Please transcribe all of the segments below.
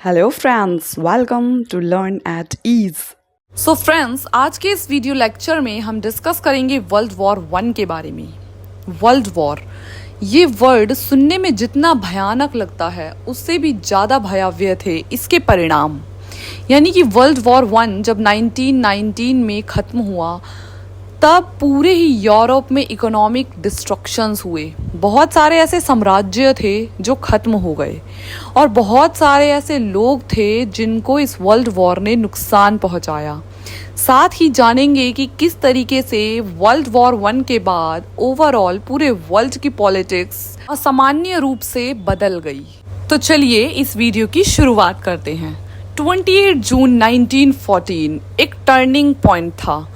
Hello friends, welcome to learn at ease. So friends, आज के इस वीडियो लेक्चर में हम डिस्कस करेंगे वर्ल्ड वॉर 1 के बारे में। वर्ल्ड वॉर, ये वर्ड सुनने में जितना भयानक लगता है उससे भी ज़्यादा भयावह थे इसके परिणाम। यानी कि वर्ल्ड वॉर 1 जब 1919 में ख़त्म हुआ तब पूरे ही यूरोप में इकोनॉमिक डिस्ट्रक्शंस हुए। बहुत सारे ऐसे साम्राज्य थे जो ख़त्म हो गए और बहुत सारे ऐसे लोग थे जिनको इस वर्ल्ड वॉर ने नुकसान पहुंचाया। साथ ही जानेंगे कि किस तरीके से वर्ल्ड वॉर 1 के बाद ओवरऑल पूरे वर्ल्ड की पॉलिटिक्स असामान्य रूप से बदल गई। तो चलिए इस वीडियो की शुरुआत करते हैं। 28 जून 1914 एक टर्निंग पॉइंट था।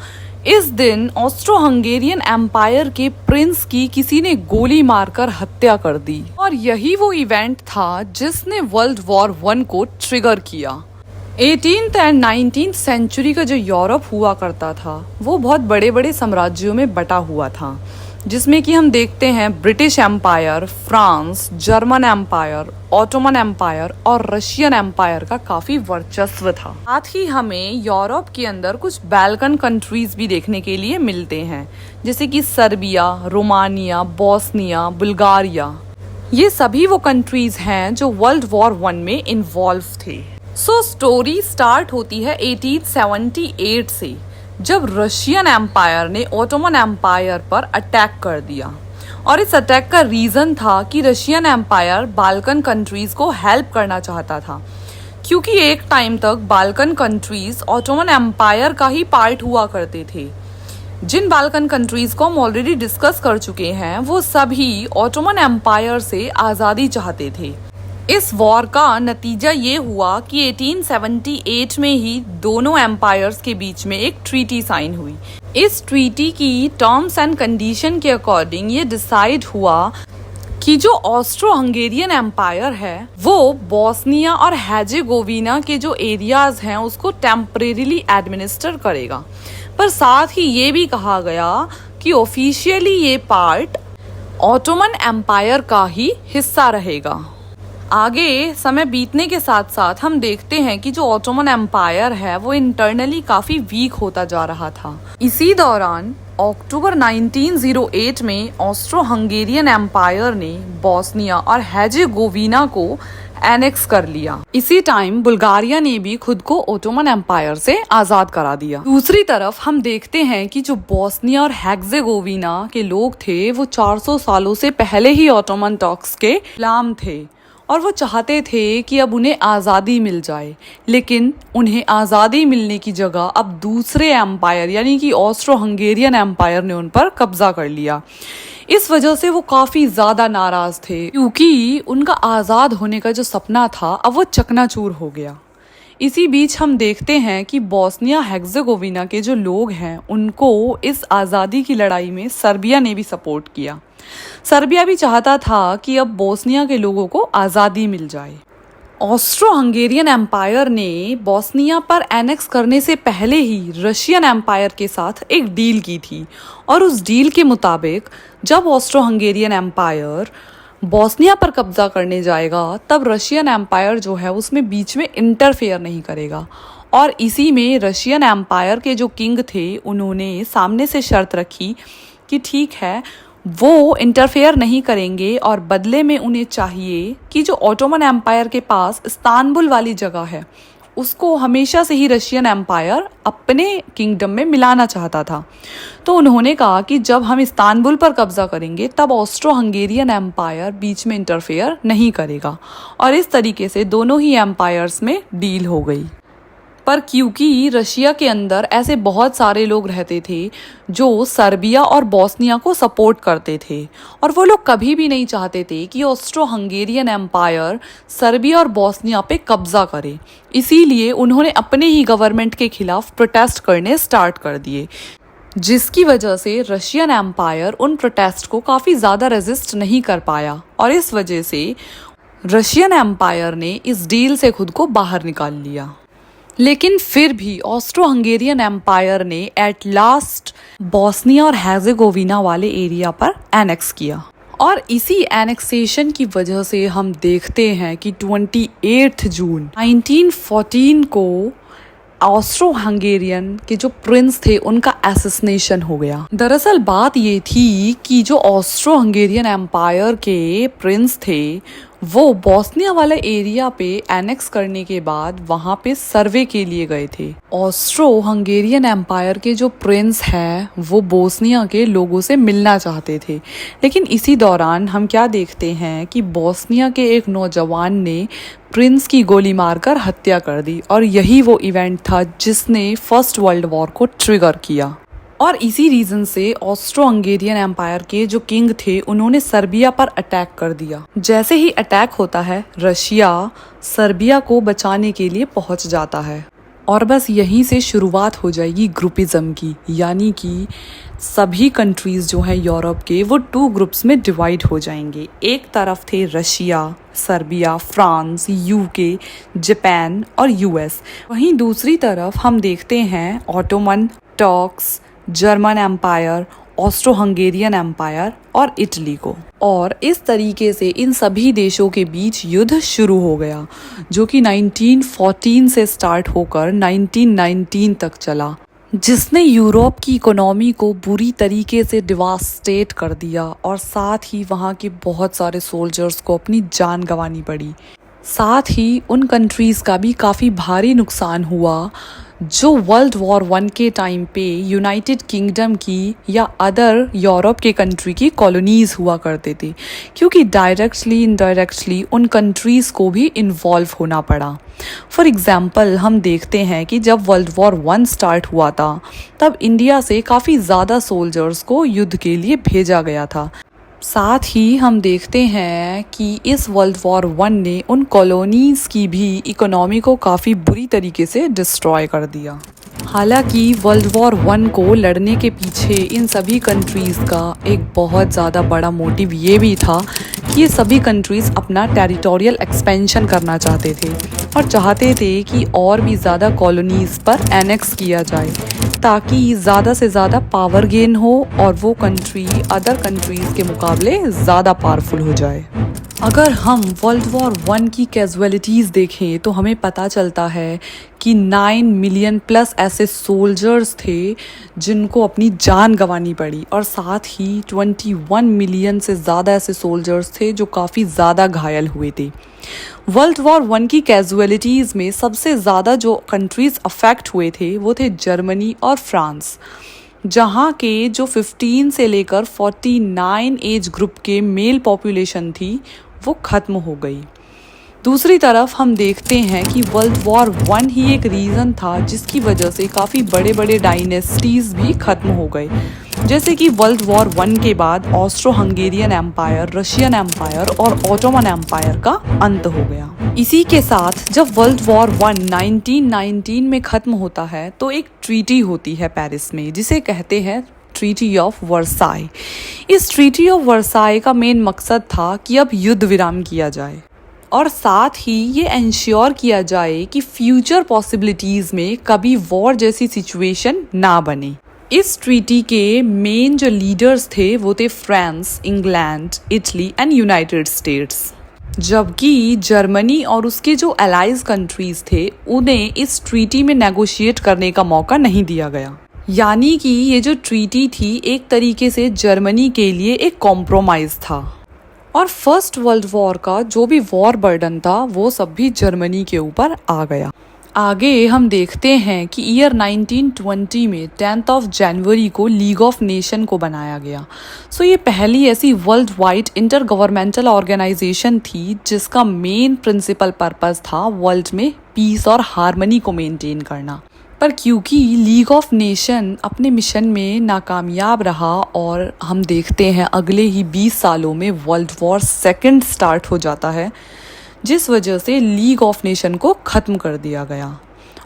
इस दिन ऑस्ट्रो हंगेरियन एम्पायर के प्रिंस की किसी ने गोली मारकर हत्या कर दी और यही वो इवेंट था जिसने वर्ल्ड वॉर 1 को ट्रिगर किया। 18th एंड 19th सेंचुरी का जो यूरोप हुआ करता था वो बहुत बड़े बड़े साम्राज्यों में बटा हुआ था, जिसमें कि हम देखते हैं British empire, France, German empire, Ottoman empire और रशियन एम्पायर का काफी वर्चस्व था। साथ ही हमें यूरोप के अंदर कुछ बाल्कन कंट्रीज भी देखने के लिए मिलते हैं, जैसे कि सर्बिया, रोमानिया, बोस्निया, बुल्गारिया। ये सभी वो कंट्रीज हैं जो वर्ल्ड वॉर 1 में इन्वॉल्व थे। सो स्टोरी स्टार्ट होती है 1878 से, जब रशियन एम्पायर ने ऑटोमन एम्पायर पर अटैक कर दिया। और इस अटैक का रीज़न था कि रशियन एम्पायर बाल्कन कंट्रीज़ को हेल्प करना चाहता था, क्योंकि एक टाइम तक बाल्कन कंट्रीज़ ऑटोमन एम्पायर का ही पार्ट हुआ करते थे। जिन बाल्कन कंट्रीज़ को हम ऑलरेडी डिस्कस कर चुके हैं वो सभी ऑटोमन एम्पायर से आज़ादी चाहते थे। इस वॉर का नतीजा ये हुआ कि 1878 में ही दोनों एम्पायर्स के बीच में एक ट्रीटी साइन हुई। इस ट्रीटी की टर्म्स एंड कंडीशन के अकॉर्डिंग ये डिसाइड हुआ कि जो ऑस्ट्रो हंगेरियन एम्पायर है वो बोस्निया और हेजेगोविना के जो एरियाज हैं उसको टेम्परेरीली एडमिनिस्टर करेगा, पर साथ ही ये भी कहा गया कि ऑफिशियली ये पार्ट ऑटोमन एम्पायर का ही हिस्सा रहेगा। आगे समय बीतने के साथ साथ हम देखते हैं कि जो ऑटोमन एम्पायर है वो इंटरनली काफी वीक होता जा रहा था। इसी दौरान अक्टूबर 1908 में ऑस्ट्रो हंगेरियन एम्पायर ने बोस्निया और हेजेगोविना को एनेक्स कर लिया। इसी टाइम बुल्गारिया ने भी खुद को ऑटोमन एम्पायर से आजाद करा दिया। दूसरी तरफ हम देखते हैं कि जो बोस्निया और हेक्सेगोविना के लोग थे वो 400 सालों से पहले ही ऑटोमन टर्क्स के गुलाम थे और वो चाहते थे कि अब उन्हें आज़ादी मिल जाए, लेकिन उन्हें आज़ादी मिलने की जगह अब दूसरे एम्पायर यानी कि ऑस्ट्रो हंगेरियन एम्पायर ने उन पर कब्जा कर लिया। इस वजह से वो काफ़ी ज़्यादा नाराज़ थे, क्योंकि उनका आज़ाद होने का जो सपना था अब वो चकनाचूर हो गया। इसी बीच हम देखते हैं कि बोस्निया हेक्सेगोविना के जो लोग हैं उनको इस आज़ादी की लड़ाई में सर्बिया ने भी सपोर्ट किया। सर्बिया भी चाहता था कि अब बोस्निया के लोगों को आज़ादी मिल जाए। ऑस्ट्रो हंगेरियन एम्पायर ने बोस्निया पर एनेक्स करने से पहले ही रशियन एम्पायर के साथ एक डील की थी और उस डील के मुताबिक जब ऑस्ट्रो हंगेरियन एम्पायर बोस्निया पर कब्जा करने जाएगा तब रशियन एम्पायर जो है उसमें बीच में इंटरफेयर नहीं करेगा। और इसी में रशियन एम्पायर के जो किंग थे उन्होंने सामने से शर्त रखी कि ठीक है वो इंटरफेयर नहीं करेंगे और बदले में उन्हें चाहिए कि जो ऑटोमन एम्पायर के पास इस्तांबुल वाली जगह है उसको हमेशा से ही रशियन एम्पायर अपने किंगडम में मिलाना चाहता था। तो उन्होंने कहा कि जब हम इस्तांबुल पर कब्जा करेंगे तब ऑस्ट्रो हंगेरियन एम्पायर बीच में इंटरफेयर नहीं करेगा और इस तरीके से दोनों ही एम्पायर्स में डील हो गई। पर क्योंकि रशिया के अंदर ऐसे बहुत सारे लोग रहते थे जो सर्बिया और बोस्निया को सपोर्ट करते थे और वो लोग कभी भी नहीं चाहते थे कि ऑस्ट्रो हंगेरियन एम्पायर सर्बिया और बोस्निया पे कब्जा करे, इसीलिए उन्होंने अपने ही गवर्नमेंट के खिलाफ प्रोटेस्ट करने स्टार्ट कर दिए, जिसकी वजह से रशियन एम्पायर उन प्रोटेस्ट को काफ़ी ज़्यादा रेजिस्ट नहीं कर पाया और इस वजह से रशियन एम्पायर ने इस डील से खुद को बाहर निकाल लिया। लेकिन फिर भी ऑस्ट्रो हंगेरियन एम्पायर ने एट लास्ट बोस्निया और हेजेगोविना वाले एरिया पर एनेक्स किया और इसी एनेक्सेशन की वजह से हम देखते हैं कि 28 जून 1914 को ऑस्ट्रो हंगेरियन के जो प्रिंस थे उनका असैसिनेशन हो गया। दरअसल बात ये थी कि जो ऑस्ट्रो हंगेरियन एम्पायर के प्रिंस थे वो बोस्निया वाले एरिया पे एनेक्स करने के बाद वहाँ पे सर्वे के लिए गए थे। ऑस्ट्रो हंगेरियन एम्पायर के जो प्रिंस हैं वो बोस्निया के लोगों से मिलना चाहते थे, लेकिन इसी दौरान हम क्या देखते हैं कि बोस्निया के एक नौजवान ने प्रिंस की गोली मारकर हत्या कर दी और यही वो इवेंट था जिसने फर्स्ट वर्ल्ड वॉर को ट्रिगर किया। और इसी रीजन से ऑस्ट्रो हंगेरियन एम्पायर के जो किंग थे उन्होंने सर्बिया पर अटैक कर दिया। जैसे ही अटैक होता है रशिया सर्बिया को बचाने के लिए पहुंच जाता है और बस यहीं से शुरुआत हो जाएगी ग्रुपिज्म की, यानी कि सभी कंट्रीज जो हैं यूरोप के वो 2 ग्रुप्स में डिवाइड हो जाएंगे। एक तरफ थे Russia, Serbia, France, UK, Japan और यूएस। वहीं दूसरी तरफ हम देखते हैं Ottoman, Turks, German empire, Austro Hungarian empire और इटली को। और इस तरीके से इन सभी देशों के बीच युद्ध शुरू हो गया जो कि 1914 से स्टार्ट होकर 1919 तक चला, जिसने यूरोप की इकोनॉमी को बुरी तरीके से डिवास्टेट कर दिया और साथ ही वहाँ के बहुत सारे सोल्जर्स को अपनी जान गंवानी पड़ी। साथ ही उन कंट्रीज़ का भी काफ़ी भारी नुकसान हुआ जो वर्ल्ड वॉर 1 के टाइम पे यूनाइटेड किंगडम की या अदर यूरोप के कंट्री की कॉलोनीज़ हुआ करते थे, क्योंकि डायरेक्टली इनडायरेक्टली उन कंट्रीज़ को भी इन्वॉल्व होना पड़ा। फॉर एग्ज़ाम्पल हम देखते हैं कि जब वर्ल्ड वॉर 1 स्टार्ट हुआ था तब इंडिया से काफ़ी ज़्यादा सोल्जर्स को युद्ध के लिए भेजा गया था। साथ ही हम देखते हैं कि इस वर्ल्ड वॉर 1 ने उन कॉलोनीज़ की भी इकोनॉमी को काफ़ी बुरी तरीके से डिस्ट्रॉय कर दिया। हालांकि वर्ल्ड वॉर 1 को लड़ने के पीछे इन सभी कंट्रीज़ का एक बहुत ज़्यादा बड़ा मोटिव ये भी था कि ये सभी कंट्रीज़ अपना टेरिटोरियल एक्सपेंशन करना चाहते थे और चाहते थे कि और भी ज़्यादा कॉलोनीज़ पर एनेक्स किया जाए ताकि ज़्यादा से ज़्यादा पावर गेन हो और वो कंट्री अदर कंट्रीज़ के मुकाबले ज़्यादा पावरफुल हो जाए। अगर हम वर्ल्ड वॉर 1 की कैजुअलिटीज़ देखें तो हमें पता चलता है कि 9 मिलियन प्लस ऐसे सोल्जर्स थे जिनको अपनी जान गंवानी पड़ी और साथ ही 21 मिलियन से ज़्यादा ऐसे सोल्जर्स थे जो काफ़ी ज़्यादा घायल हुए थे। वर्ल्ड वॉर 1 की कैजुअलिटीज़ में सबसे ज़्यादा जो कंट्रीज़ अफेक्ट हुए थे वो थे जर्मनी और फ्रांस, जहाँ के जो 15 से लेकर 49 एज ग्रुप के मेल पॉपुलेशन थी वो ख़त्म हो गई। दूसरी तरफ हम देखते हैं कि वर्ल्ड वॉर 1 ही एक रीज़न था जिसकी वजह से काफ़ी बड़े बड़े डायनेस्टीज़ भी ख़त्म हो गए, जैसे कि वर्ल्ड वॉर 1 के बाद Austro Hungarian empire, Russian empire और ऑटोमन एम्पायर का अंत हो गया। इसी के साथ जब वर्ल्ड वॉर 1 1919 में ख़त्म होता है तो एक ट्रीटी होती है पेरिस में जिसे कहते हैं ट्रीटी ऑफ वर्साई। इस ट्रीटी ऑफ वर्साई का मेन मकसद था कि अब युद्ध विराम किया जाए और साथ ही ये इंश्योर किया जाए कि फ्यूचर पॉसिबिलिटीज़ में कभी वॉर जैसी सिचुएशन ना बने। इस ट्रीटी के मेन जो लीडर्स थे वो थे France, England, Italy and United states, जबकि जर्मनी और उसके जो अलाइज कंट्रीज थे उन्हें इस ट्रीटी में नेगोशिएट करने का मौका नहीं दिया गया। यानी कि ये जो ट्रीटी थी एक तरीके से जर्मनी के लिए एक कॉम्प्रोमाइज़ था और फर्स्ट वर्ल्ड वॉर का जो भी वॉर बर्डन था वो सब भी जर्मनी के ऊपर आ गया। आगे हम देखते हैं कि ईयर 1920 में 10 जनवरी को लीग ऑफ नेशन को बनाया गया। सो ये पहली ऐसी world wide intergovernmental organisation थी जिसका मेन प्रिंसिपल पर्पस था वर्ल्ड में पीस और हार्मनी को मेंटेन करना। पर क्योंकि लीग ऑफ नेशन अपने मिशन में नाकामयाब रहा और हम देखते हैं अगले ही 20 सालों में वर्ल्ड वॉर 2 स्टार्ट हो जाता है, जिस वजह से लीग ऑफ नेशन को ख़त्म कर दिया गया।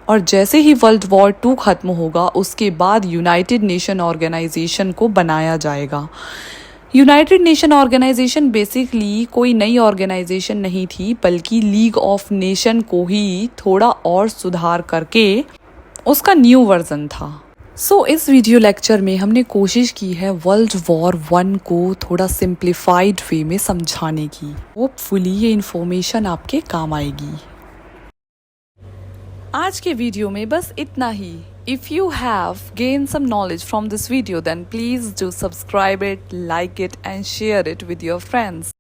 और जैसे ही वर्ल्ड वॉर 2 ख़त्म होगा उसके बाद यूनाइटेड नेशन ऑर्गेनाइजेशन को बनाया जाएगा। यूनाइटेड नेशन ऑर्गेनाइजेशन बेसिकली कोई नई ऑर्गेनाइजेशन नहीं थी बल्कि लीग ऑफ नेशन को ही थोड़ा और सुधार करके उसका न्यू वर्जन था। इस वीडियो लेक्चर में हमने कोशिश की है वर्ल्ड वॉर 1 को थोड़ा सिंप्लीफाइड वे में समझाने की। होपफुली ये इन्फॉर्मेशन आपके काम आएगी। आज के वीडियो में बस इतना ही। If you have gain some knowledge from this video then please do subscribe it, like it and share it with your friends.